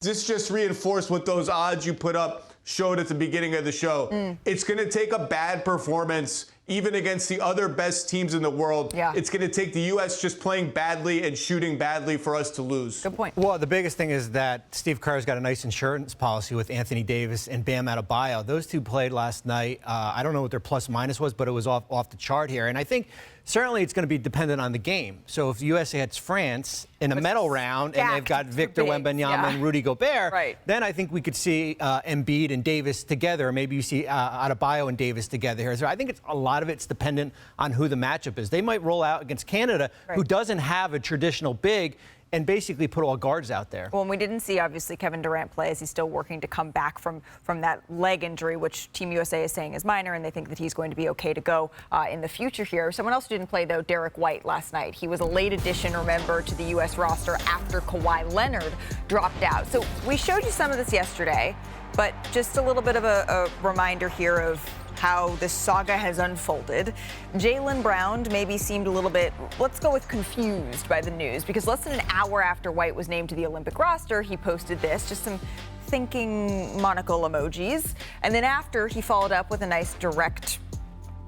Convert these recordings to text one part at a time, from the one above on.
This just reinforced what those odds you put up showed at the beginning of the show. It's going to take a bad performance, even against the other best teams in the world. Yeah. It's going to take the U.S. just playing badly and shooting badly for us to lose. Good point. Well, the biggest thing is that Steve Kerr's got a nice insurance policy with Anthony Davis and Bam Adebayo. Those two played last night. I don't know what their plus-minus was, but it was off the chart here. And I think certainly it's going to be dependent on the game. So if the USA hits France in a medal round and they've got Victor Wembanyama and Rudy Gobert, then I think we could see Embiid and Davis together. Maybe you see Adebayo and Davis together here. So I think a lot of it's dependent on who the matchup is. They might roll out against Canada, who doesn't have a traditional big, and basically put all guards out there. Well, we didn't see, obviously, Kevin Durant play as he's still working to come back from that leg injury, which Team USA is saying is minor, and they think that he's going to be okay to go in the future here. Someone else who didn't play, though, Derrick White last night. He was a late addition, remember, to the U.S. roster after Kawhi Leonard dropped out. So we showed you some of this yesterday, but just a little bit of a reminder here of how this saga has unfolded. Jaylen Brown maybe seemed a little bit, let's go with confused by the news, because less than an hour after White was named to the Olympic roster, he posted this, just some thinking monocle emojis. And then after, he followed up with a nice direct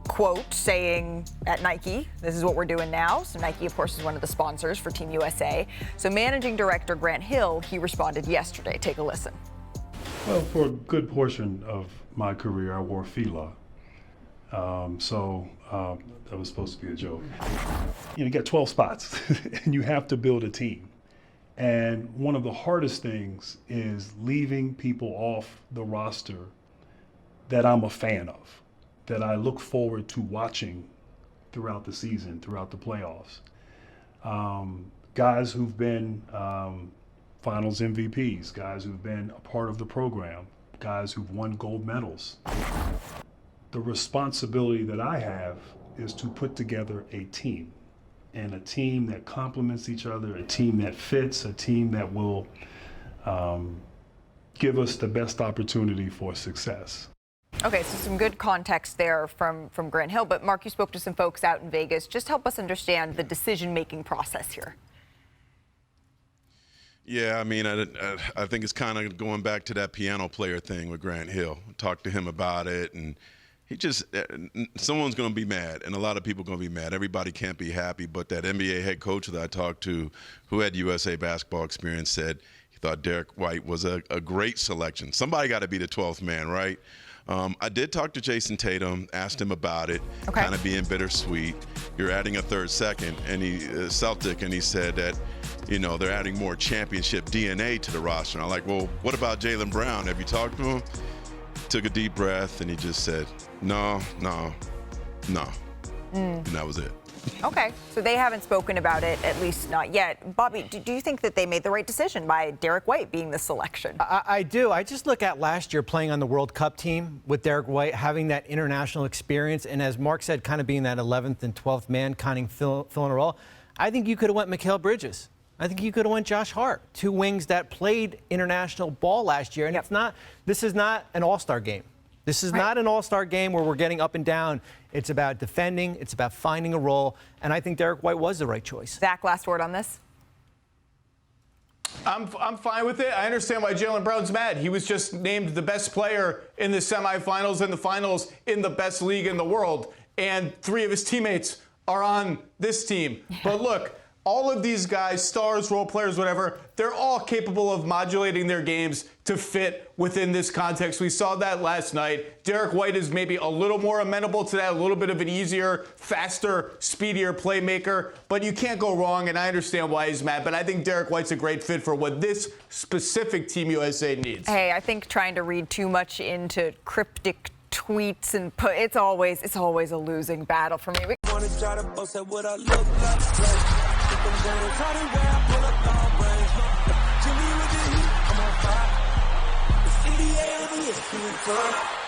quote saying at Nike, this is what we're doing now. So Nike, of course, is one of the sponsors for Team USA. So managing director Grant Hill, he responded yesterday. Take a listen. Well, for a good portion of my career, I wore Fila. That was supposed to be a joke. You get 12 spots and you have to build a team. And one of the hardest things is leaving people off the roster that I'm a fan of, that I look forward to watching throughout the season, throughout the playoffs. Guys who've been finals MVPs, guys who've been a part of the program, guys who've won gold medals. The responsibility that I have is to put together a team, and a team that complements each other, a team that fits, a team that will give us the best opportunity for success. Okay, so some good context there from Grant Hill. But Mark, you spoke to some folks out in Vegas. Just help us understand the decision-making process here. Yeah, I mean, I think it's kind of going back to that piano player thing with Grant Hill. Talked to him about it, and he just, someone's going to be mad, and a lot of people are going to be mad. Everybody can't be happy, but that NBA head coach that I talked to who had USA basketball experience said he thought Derrick White was a great selection. Somebody got to be the 12th man, right? I did talk to Jason Tatum, asked him about it, kind of being bittersweet. You're adding a third second, and Celtic, and he said that, you know, they're adding more championship DNA to the roster. And I'm like, well, what about Jaylen Brown? Have you talked to him? Took a deep breath, and he just said, no. And that was it. Okay, so they haven't spoken about it, at least not yet. Bobby, do you think that they made the right decision by Derrick White being the selection? I do. I just look at last year playing on the World Cup team with Derrick White, having that international experience, and as Mark said, kind of being that 11th and 12th man, kind of filling a role. I think you could have went Mikal Bridges. I think you could have went Josh Hart, two wings that played international ball last year. And this is not an all-star game. This is not an all-star game where we're getting up and down. It's about defending. It's about finding a role. And I think Derrick White was the right choice. Zach, last word on this? I'm fine with it. I understand why Jaylen Brown's mad. He was just named the best player in the semifinals and the finals in the best league in the world. And 3 of his teammates are on this team. But look, all of these guys, stars, role players, whatever, they're all capable of modulating their games to fit within this context. We saw that last night. Derrick White is maybe a little more amenable to that, a little bit of an easier, faster, speedier playmaker. But you can't go wrong, and I understand why he's mad. But I think Derrick White's a great fit for what this specific Team USA needs. Hey, I think trying to read too much into cryptic tweets and it's always a losing battle for me. I'm gonna try to wear, pull up all brains. Jimmy with the heat, I'm on fire. It's NBA, it's